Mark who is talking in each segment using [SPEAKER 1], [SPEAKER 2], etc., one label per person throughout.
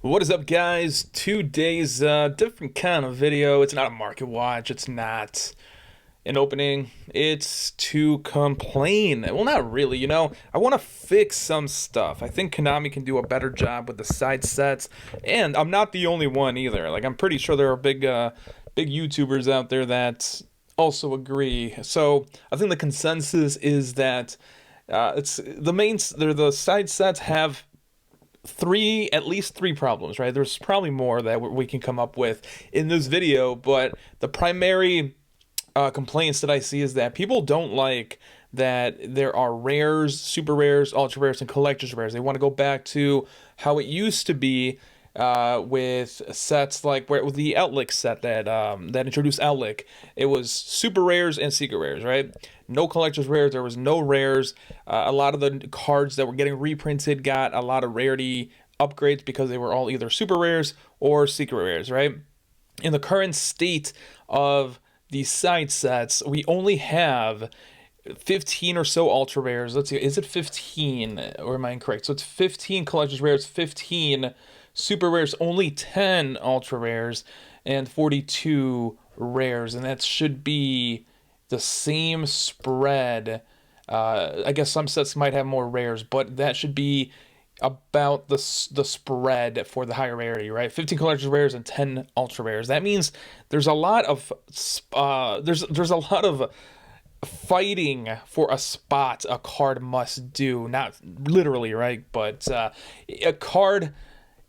[SPEAKER 1] What is up, guys? Today's different kind of video. It's not a market watch. It's not an opening. It's to complain. Well, not really. I want to fix some stuff. I think Konami can do a better job with the side sets, and I'm not the only one either. Like, I'm pretty sure there are big YouTubers out there that also agree. So I think the consensus is that the side sets have at least three problems, right? There's probably more that we can come up with in this video, but the primary complaints that I see is that people don't like that there are rares, super rares, ultra rares, and collector's rares. They want to go back to how it used to be with sets like with the Outlick set that introduced Outlick. It was super rares and secret rares, right? No collector's rares. There was no rares. A lot of the cards that were getting reprinted got a lot of rarity upgrades because they were all either super rares or secret rares, right? In the current state of these side sets, we only have 15 or so ultra rares. Let's see, is it 15 or am I incorrect? So it's 15 collector's rares, 15 super rares, only 10 ultra rares, and 42 rares, and that should be the same spread. I guess some sets might have more rares, but that should be about the spread for the higher rarity, right? 15 collector's rares and 10 ultra rares. That means there's a lot of there's a lot of fighting for a spot a card must do. Not literally, right? But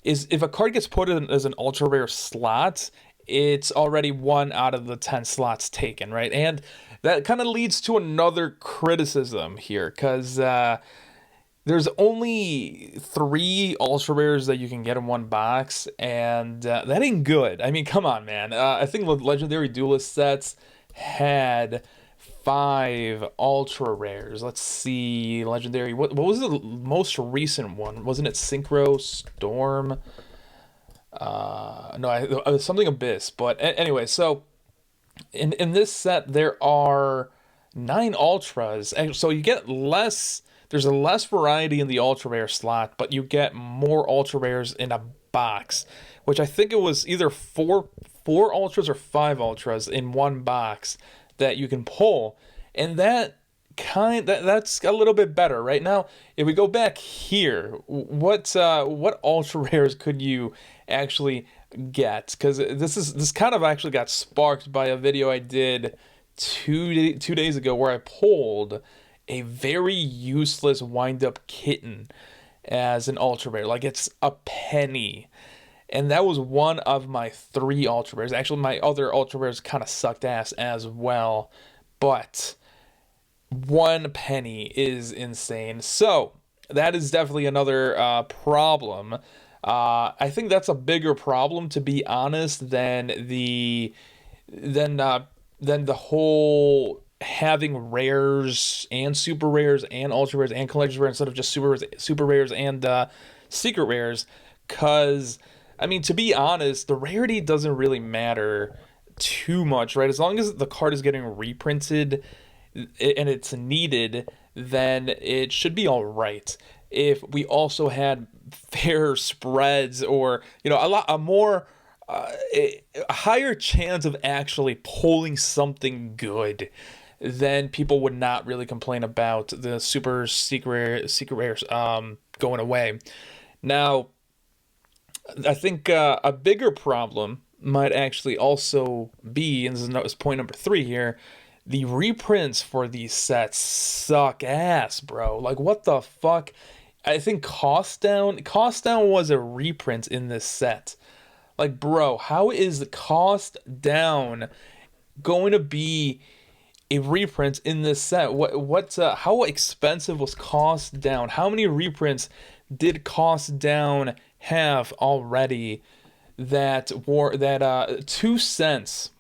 [SPEAKER 1] if a card gets put in as an ultra rare slot, it's already 1 out of the 10 slots taken, right? And that kind of leads to another criticism here, because there's only 3 ultra rares that you can get in one box, and that ain't good. I mean, come on, man. I think the Legendary Duelist sets had 5 ultra rares. Let's see, Legendary. What was the most recent one? Wasn't it Synchro Storm? No, something Abyss. But anyway, so in this set there are 9 ultras, and so you get less. There's a less variety in the ultra rare slot, but you get more ultra rares in a box, which I think it was either four ultras or 5 ultras in one box that you can pull, and that's a little bit better. Right now, if we go back here, what ultra rares could you actually get? Because this kind of actually got sparked by a video I did two days ago where I pulled a very useless wind-up kitten as an ultra rare. Like, it's a penny. And that was one of my 3 ultra rares. Actually, my other ultra rares kind of sucked ass as well. But 1 penny is insane. So that is definitely another problem. I think that's a bigger problem, to be honest, than the whole having rares and super rares and ultra rares and collector's rares instead of just super rares and secret rares. Because, I mean, to be honest, the rarity doesn't really matter too much, right? As long as the card is getting reprinted and it's needed, then it should be all right. If we also had fair spreads, or a higher chance of actually pulling something good, then people would not really complain about the secret rares going away. Now, I think a bigger problem might actually also be, and this is point number 3 here, the reprints for these sets suck ass, bro. Like, what the fuck? I think Cost Down was a reprint in this set. Like, bro, how is the Cost Down going to be a reprint in this set? How expensive was Cost Down? How many reprints did Cost Down have already? That 2 cents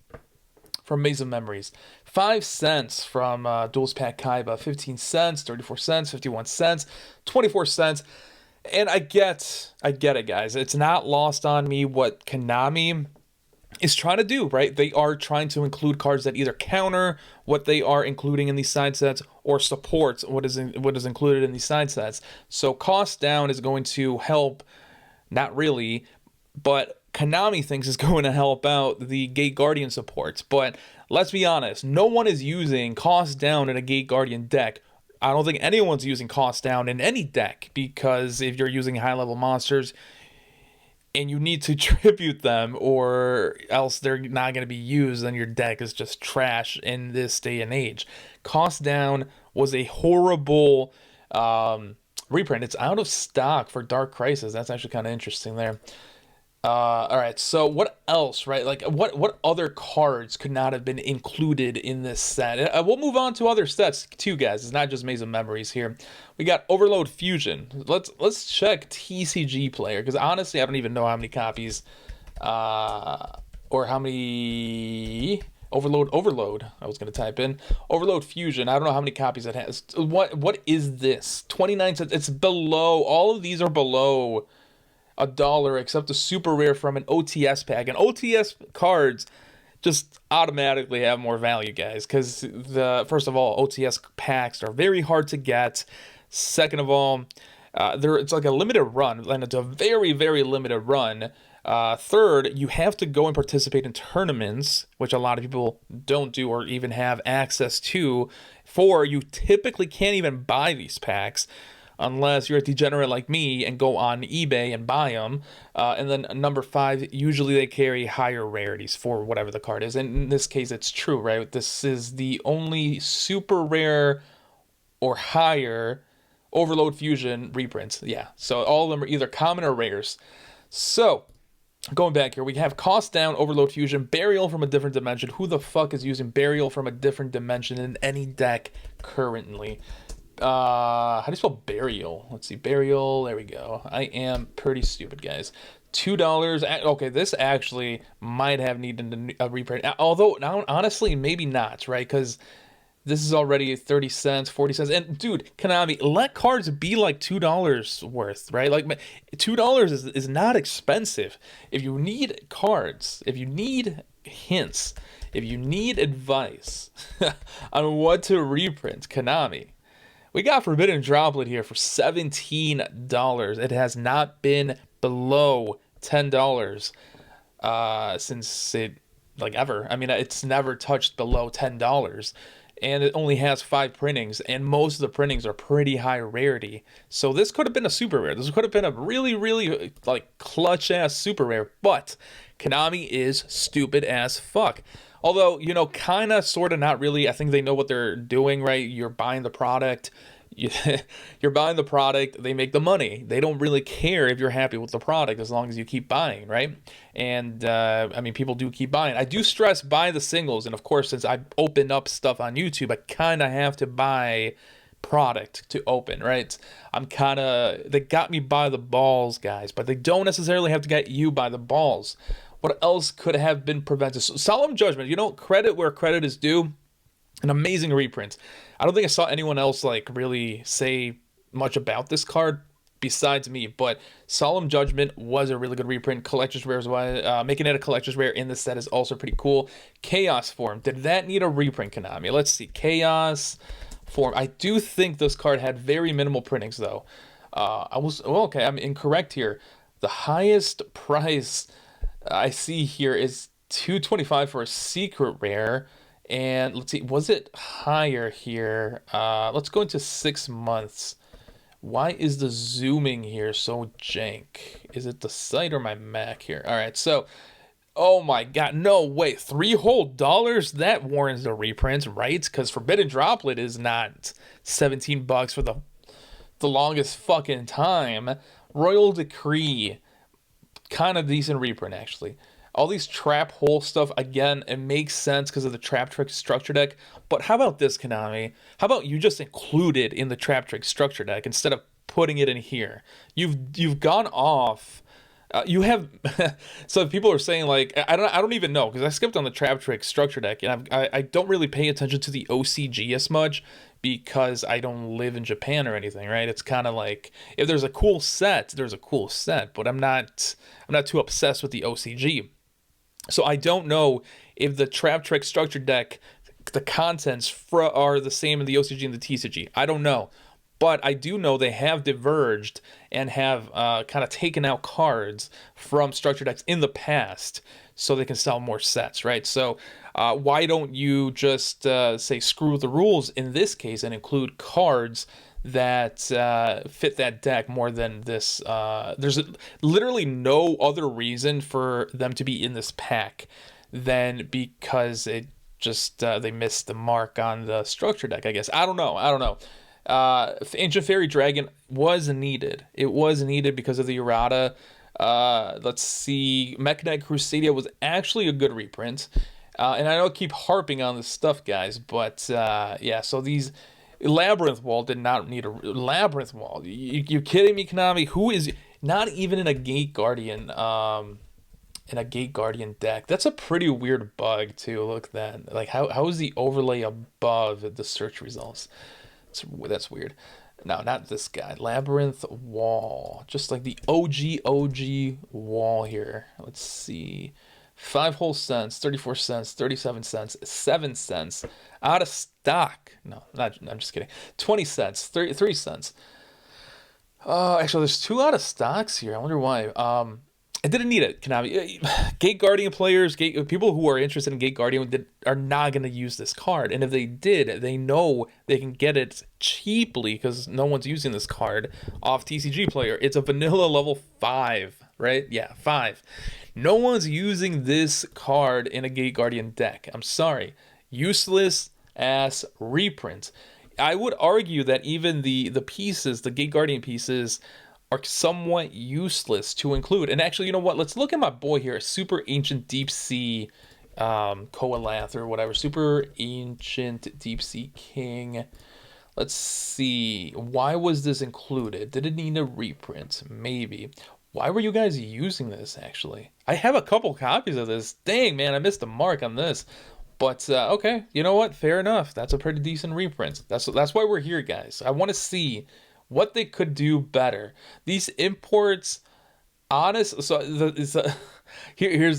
[SPEAKER 1] from Maze of Memories, 5 cents from Duelist Pack Kaiba, 15 cents, 34 cents, 51 cents, 24 cents. And I get it, guys. It's not lost on me what Konami is trying to do, right? They are trying to include cards that either counter what they are including in these side sets or support what is included in these side sets. So Cost Down is going to help, not really, but Konami thinks is going to help out the Gate Guardian supports. But let's be honest, no one is using Cost Down in a Gate Guardian deck. I don't think anyone's using Cost Down in any deck, because if you're using high-level monsters and you need to tribute them or else they're not going to be used, then your deck is just trash in this day and age. Cost Down was a horrible reprint. It's out of stock for Dark Crisis. That's actually kind of interesting there. All right, so what else, right? Like, what other cards could not have been included in this set? We'll move on to other sets too, guys. It's not just Maze of Memories here. We got Overload Fusion. Let's check TCG Player, because honestly, I don't even know how many copies, or how many Overload. I was gonna type in Overload Fusion. I don't know how many copies it has. What is this? 29 cents. It's below. All of these are below $1 except the super rare from an OTS pack, and OTS cards just automatically have more value, guys, because first of all, OTS packs are very hard to get. Second of all, it's like a limited run, and it's a very, very limited run. Third, you have to go and participate in tournaments, which a lot of people don't do or even have access to. Four, you typically can't even buy these packs unless you're a degenerate like me and go on eBay and buy them. And then number 5, usually they carry higher rarities for whatever the card is. And in this case, it's true, right? This is the only super rare or higher Overload Fusion reprints. Yeah, so all of them are either common or rares. So, going back here, we have Cost Down, Overload Fusion, Burial from a Different Dimension. Who the fuck is using Burial from a Different Dimension in any deck currently? How do you spell Burial? Let's see, Burial, there we go. I am pretty stupid, guys. $2. Okay, this actually might have needed a reprint. Although, now, honestly, maybe not, right? Because this is already 30 cents, 40 cents. And, dude, Konami, let cards be like $2 worth, right? Like, $2 is not expensive. If you need cards, if you need hints, if you need advice on what to reprint, Konami, we got Forbidden Droplet here for $17. It has not been below $10 since it, like, ever. I mean, it's never touched below $10. And it only has 5 printings, and most of the printings are pretty high rarity. So this could have been a super rare. This could have been a really, really, like, clutch-ass super rare. But Konami is stupid as fuck. Although, you know, kind of, sort of, not really. I think they know what they're doing, right? You're buying the product. You're buying the product. They make the money. They don't really care if you're happy with the product as long as you keep buying, right? And, I mean, people do keep buying. I do stress buy the singles. And, of course, since I open up stuff on YouTube, I kind of have to buy product to open, right? They got me by the balls, guys. But they don't necessarily have to get you by the balls. What else could have been prevented? Solemn Judgment, you know, credit where credit is due. An amazing reprint. I don't think I saw anyone else, like, really say much about this card besides me, but Solemn Judgment was a really good reprint. Collector's Rare as well. Making it a Collector's Rare in this set is also pretty cool. Chaos Form. Did that need a reprint, Konami? Let's see. Chaos Form. I do think this card had very minimal printings, though. Okay, I'm incorrect here. The highest price I see here is $225 for a secret rare, and let's see, was it higher here? Let's go into 6 months. Why is the zooming here so jank? Is it the site or my Mac here? All right, so, oh my god, no, wait, $3 whole? That warrants a reprint, right? Because Forbidden Droplet is not $17 for the longest fucking time. Royal Decree, kind of decent reprint, actually. All these trap hole stuff, again, it makes sense because of the Trap Trick structure deck. But how about this, Konami? How about you just include it in the Trap Trick structure deck instead of putting it in here? You've gone off. You have so people are saying, like, I don't even know, because I skipped on the Trap Trick structure deck, and I don't really pay attention to the OCG as much because I don't live in Japan or anything, right? It's kind of like, if there's a cool set, there's a cool set, but I'm not too obsessed with the OCG. So I don't know if the Trap Trick structure deck, the contents are the same in the OCG and the TCG. I don't know. But I do know they have diverged and have kind of taken out cards from structure decks in the past so they can sell more sets, right? So why don't you just say screw the rules in this case and include cards that fit that deck more than this? There's literally no other reason for them to be in this pack than because it just they missed the mark on the structure deck, I guess. I don't know. Ancient Fairy Dragon was needed. It was needed because of the errata. Let's see. 𝗦𝗨𝗣𝗧𝗧 was actually a good reprint. And I don't keep harping on this stuff, guys, but yeah, so these Labyrinth Wall did not need a Labyrinth Wall. You kidding me, Konami? Who is not even in a Gate Guardian deck? That's a pretty weird bug too. Look at that. Like how is the overlay above the search results? That's weird. No, not this guy. Labyrinth Wall. Just like the OG wall here. Let's see. 5 whole cents, 34 cents, 37 cents, 7 cents. Out of stock. No, I'm just kidding. 20 cents, 33 cents. Actually, there's 2 out of stocks here. I wonder why. I didn't need it, Konami. Gate Guardian players, people who are interested in Gate Guardian are not going to use this card. And if they did, they know they can get it cheaply because no one's using this card off TCG Player. It's a vanilla level 5, right? Yeah, 5. No one's using this card in a Gate Guardian deck. I'm sorry. Useless ass reprint. I would argue that even the pieces, the Gate Guardian pieces, are somewhat useless to include. And actually, you know what? Let's look at my boy here, Super Ancient Deep Sea Qi'ra or whatever. Super Ancient Deep Sea King. Let's see. Why was this included? Did it need a reprint? Maybe. Why were you guys using this, actually? I have a couple copies of this. Dang, man, I missed the mark on this. But, okay, you know what? Fair enough. That's a pretty decent reprint. That's why we're here, guys. I want to see what they could do better. These imports, here's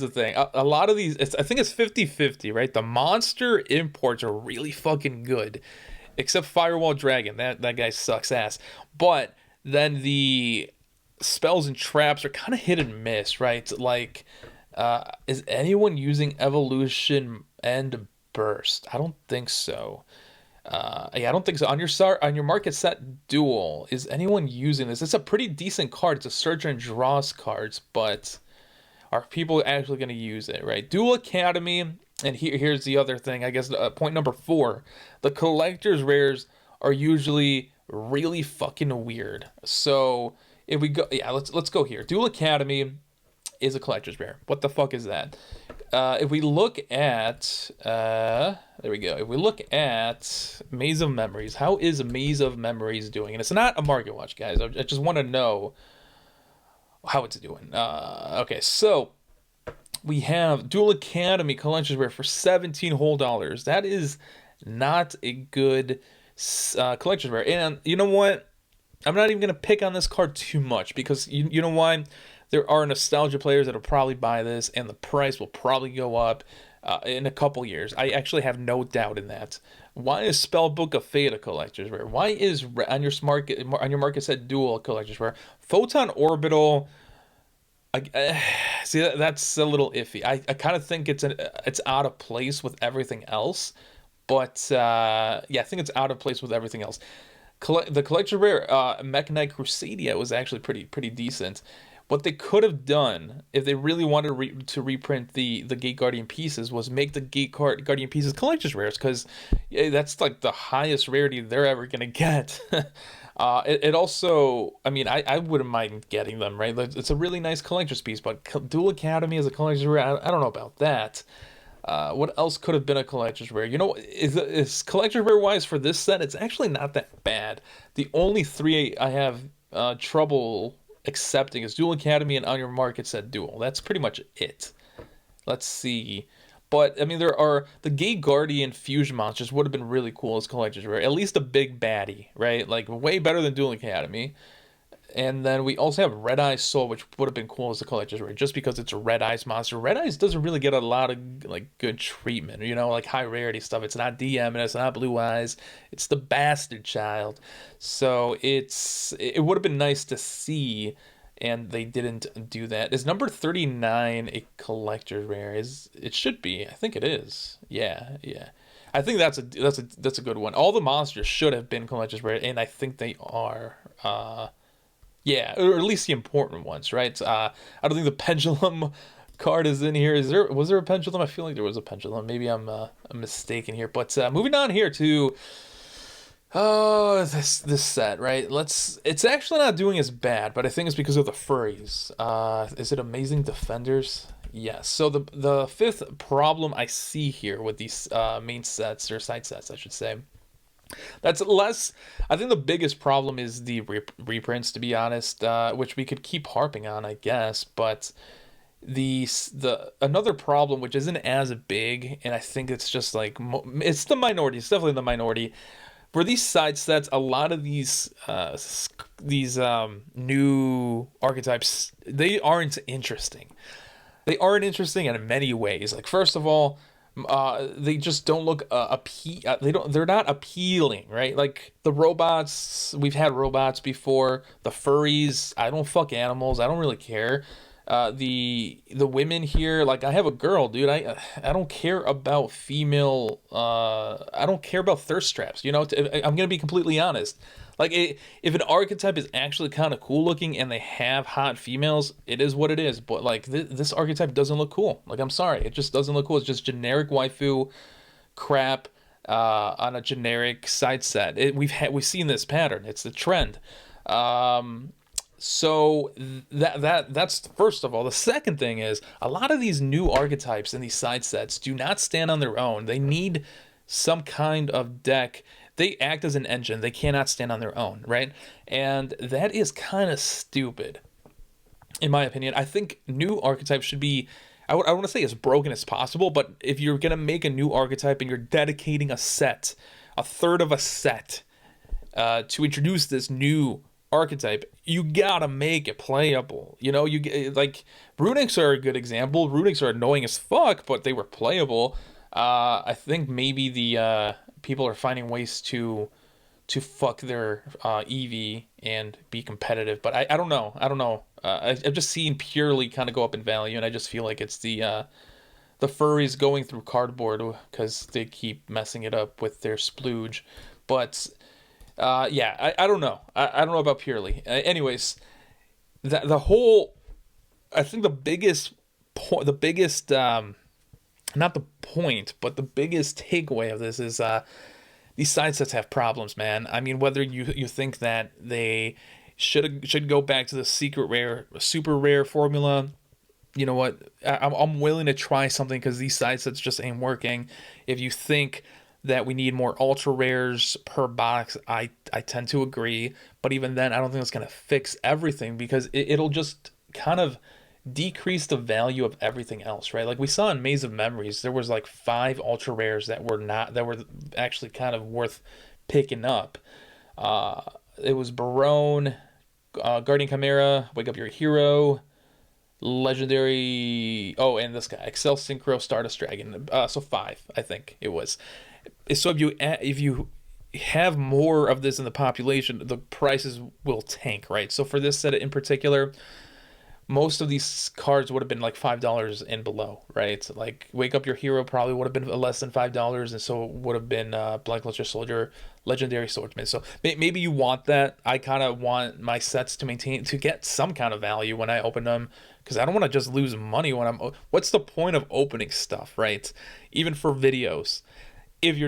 [SPEAKER 1] the thing. A lot of these, I think it's 50-50, right? The monster imports are really fucking good. Except Firewall Dragon. That guy sucks ass. But then the spells and traps are kind of hit and miss, right? Like, is anyone using Evolution and Burst? I don't think so. Yeah, I don't think so. On your market set duel, is anyone using this? It's a pretty decent card. It's a search and draws cards, but are people actually going to use it, right? Duel Academy, and here's the other thing, I guess, point number 4. The collector's rares are usually really fucking weird. So if we go, yeah, let's go here. Duel Academy is a collector's rare. What the fuck is that? If we look at, there we go. If we look at Maze of Memories, how is Maze of Memories doing? And it's not a market watch, guys. I just want to know how it's doing. Okay, so we have Duel Academy collector's rare for $17 whole. That is not a good collector's rare. And you know what? I'm not even going to pick on this card too much because you know why? There are nostalgia players that will probably buy this, and the price will probably go up in a couple years. I actually have no doubt in that. Why is Spellbook of Fate a collector's rare? Why is on your market set duel a collector's rare? Photon Orbital. See, that's a little iffy. I kind of think it's out of place with everything else, but yeah, I think it's out of place with everything else. The collector's rare 𝗦𝗨𝗣𝗧𝗧 was actually pretty decent. What they could have done, if they really wanted to reprint the Gate Guardian pieces, was make the Gate Guardian pieces collector's rares, because that's like the highest rarity they're ever going to get. It also, I mean, I wouldn't mind getting them, right? It's a really nice collector's piece, but Duel Academy as a collector's rare, I don't know about that. What else could have been a collector's rare? You know, is collector's rare wise for this set, it's actually not that bad. The only 3 I have trouble accepting is Duel Academy and On Your Market Set Duel. That's pretty much it. Let's see. But, I mean, there are... The Gate Guardian Fusion Monsters would have been really cool as collector's rare. At least a big baddie, right? Like, way better than Duel Academy. And then we also have Red Eyes Soul, which would have been cool as a collector's rare, just because it's a Red Eyes monster. Red Eyes doesn't really get a lot of like good treatment, you know, like high rarity stuff. It's not DM and it's not Blue Eyes. It's the Bastard Child. So it would have been nice to see, and they didn't do that. Is number 39 a collector's rare? It should be. I think it is. Yeah, yeah. I think that's a good one. All the monsters should have been collector's rare, and I think they are. Yeah, or at least the important ones, right? I don't think the pendulum card is in here. Was there a pendulum? I feel like there was a pendulum. Maybe I'm mistaken here. But moving on here to this set, right? It's actually not doing as bad, but I think it's because of the furries. Is it Amazing Defenders? Yes. So the fifth problem I see here with these main sets, or side sets, I should say. That's less. I think the biggest problem is the reprints, to be honest, which we could keep harping on, I guess. But the another problem, which isn't as big, and I think it's just like it's the minority. It's definitely the minority. For these side sets, a lot of these new archetypes, they aren't interesting. They aren't interesting in many ways. Like, first of all, they just don't look they're not appealing, right? Like the robots, we've had robots before. The furries, I don't fuck animals. I don't really care. The women here, like I have a girl, dude. I don't care about female. I don't care about thirst traps. You know, I'm gonna be completely honest. Like, if an archetype is actually kind of cool looking and they have hot females, it is what it is. But like this archetype doesn't look cool. Like, I'm sorry, it just doesn't look cool. It's just generic waifu crap on a generic side set. We've seen this pattern. It's the trend. So that's first of all. The second thing is a lot of these new archetypes in these side sets do not stand on their own. They need some kind of deck. They act as an engine. They cannot stand on their own, right? And that is kind of stupid, in my opinion. I think new archetypes should be, I want to say as broken as possible, but if you're going to make a new archetype and you're dedicating a set, a third of a set, to introduce this new archetype, you gotta make it playable. You know, like Runics are a good example. Runics are annoying as fuck, but they were playable. I think maybe the people are finding ways to fuck their EV and be competitive, but I don't know. I don't know. I've just seen purely kind of go up in value, and I just feel like it's the furries going through cardboard because they keep messing it up with their splooge. But yeah, I don't know. I don't know about purely. Anyways, the whole, I think the biggest point, not the point, but the biggest takeaway of this is these side sets have problems, man. I mean, whether you think that they should go back to the secret rare, super rare formula, you know what? I'm willing to try something because these side sets just ain't working. If you think that we need more ultra rares per box, I tend to agree. But even then, I don't think it's gonna fix everything because it'll just kind of decrease the value of everything else, right? Like we saw in Maze of Memories, there was like 5 ultra rares that were actually kind of worth picking up. It was Barone, Guardian Chimera, Wake Up Your Hero, Legendary. Oh, and this guy, Excel Synchro, Stardust Dragon. So 5, I think it was. So if you have more of this in the population, the prices will tank, right? So for this set in particular, most of these cards would have been like $5 and below, right? Like Wake Up Your Hero probably would have been less than $5, and so would have been Black Luster Soldier, Legendary Swordsman. So maybe you want that. I kind of want my sets to get some kind of value when I open them, because I don't want to just lose money when I'm. What's the point of opening stuff, right? Even for videos, if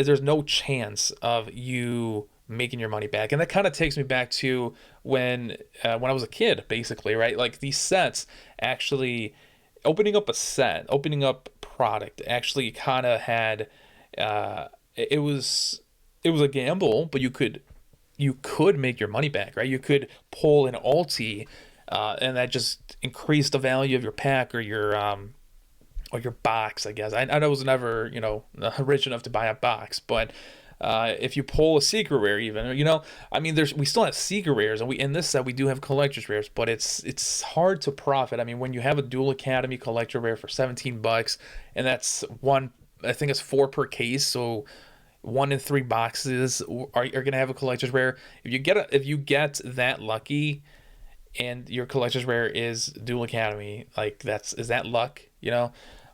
[SPEAKER 1] there's no chance of you making your money back. And that kind of takes me back to when I was a kid, basically, right? Like these sets, actually opening up product actually kind of had it was a gamble, but you could make your money back, right? You could pull an ulti, and that just increased the value of your pack or your box, I guess. I was never, rich enough to buy a box, but If you pull a secret rare, even, you know, I mean, we still have secret rares, and in this set we do have collector's rares, but it's hard to profit. I mean, when you have a Duel Academy collector rare for 17 bucks, and that's one, I think it's 4 per case, so 1 in 3 boxes are gonna have a collector's rare. If you get that lucky, and your collector's rare is Duel Academy, like is that luck, you know?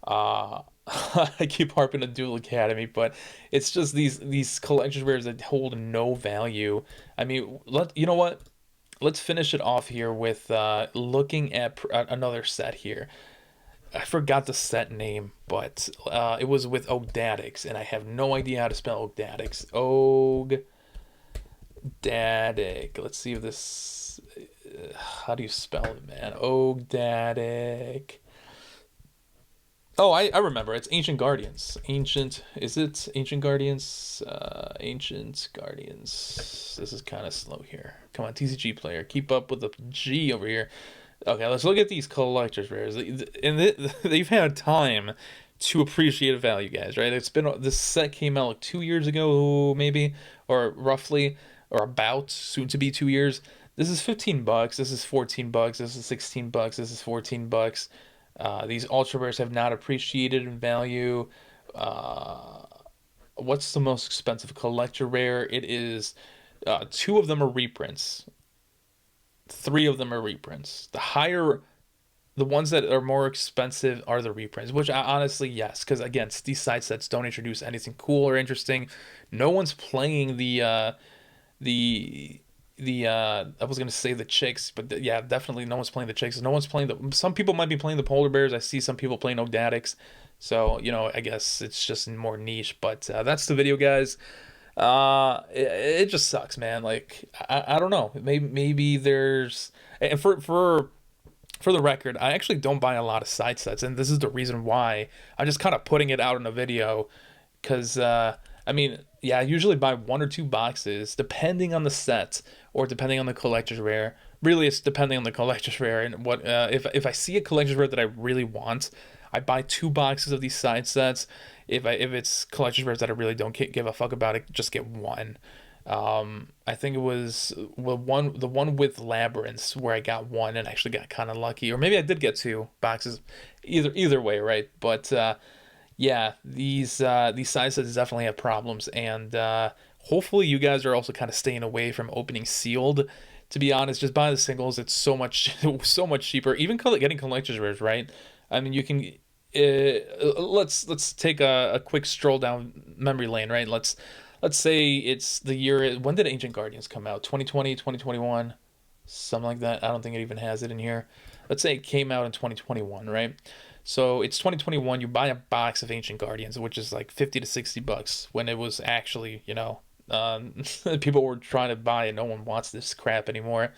[SPEAKER 1] I keep harping on Duel Academy, but it's just these collector's rares that hold no value. I mean, you know what? Let's finish it off here with looking at another set here. I forgot the set name, but it was with 𝗦𝗦𝗣𝗏𝗧, and I have no idea how to spell 𝗦𝗦𝗍𝗏𝗧. 𝗦𝗦𝗍𝗏𝗧. Let's see if this. How do you spell it, man? 𝗦𝗦𝗍𝗏𝗧. Oh, I remember. It's Ancient Guardians. Is it Ancient Guardians? Ancient Guardians. This is kind of slow here. Come on, TCG player. Keep up with the G over here. Okay, let's look at these collector's rares. And they've had time to appreciate value, guys, right? This set came out like 2 years ago, maybe, or roughly, or about, soon to be 2 years. This is 15 bucks. This is 14 bucks. This is 16 bucks. This is 14 bucks. These ultra rares have not appreciated in value. What's the most expensive collector rare? It is 2 of them are reprints. 3 of them are reprints. The ones that are more expensive are the reprints, which honestly, yes, because again, these side sets don't introduce anything cool or interesting. No one's playing I was gonna say the chicks, but yeah, definitely no one's playing the chicks. No one's playing some people might be playing the polar bears. I see some people playing 𝗦𝗦𝗍𝗏𝗧. So, you know, I guess it's just more niche, but that's the video, guys. It just sucks, man. Like, I don't know. Maybe there's, and for the record, I actually don't buy a lot of side sets, and this is the reason why. I'm just kind of putting it out in a video, because I mean, yeah, I usually buy 1 or 2 boxes, depending on the set or depending on the collector's rare. Really, it's depending on the collector's rare, and what if I see a collector's rare that I really want, I buy 2 boxes of these side sets. If it's collector's rares that I really don't give a fuck about, it just get 1. I think it was the one with Labyrinths where I got 1 and actually got kind of lucky, or maybe I did get 2 boxes. Either way, right? But yeah, these side sets definitely have problems, and hopefully you guys are also kind of staying away from opening sealed. To be honest, just buy the singles. It's so much cheaper. Even getting collector's rares, right? I mean, you can. Let's take a quick stroll down memory lane, right? Let's say it's the year. When did Ancient Guardians come out? 2020, 2021, something like that. I don't think it even has it in here. Let's say it came out in 2021, right? So it's 2021. You buy a box of Ancient Guardians, which is like 50 to 60 bucks, when it was actually, you know, people were trying to buy it. No one wants this crap anymore.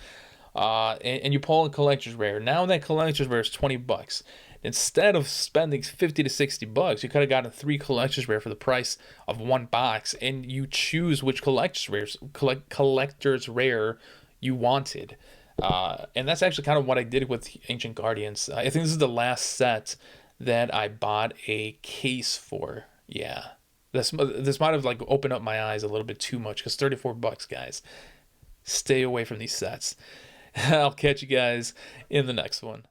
[SPEAKER 1] And you pull a collector's rare. Now that collector's rare is 20 bucks. Instead of spending 50 to 60 bucks, you could have gotten 3 collector's rare for the price of 1 box, and you choose which collector's rare you wanted. And that's actually kind of what I did with Ancient Guardians. I think this is the last set that I bought a case for. Yeah, this might have like opened up my eyes a little bit too much, because 34 bucks, guys. Stay away from these sets. I'll catch you guys in the next one.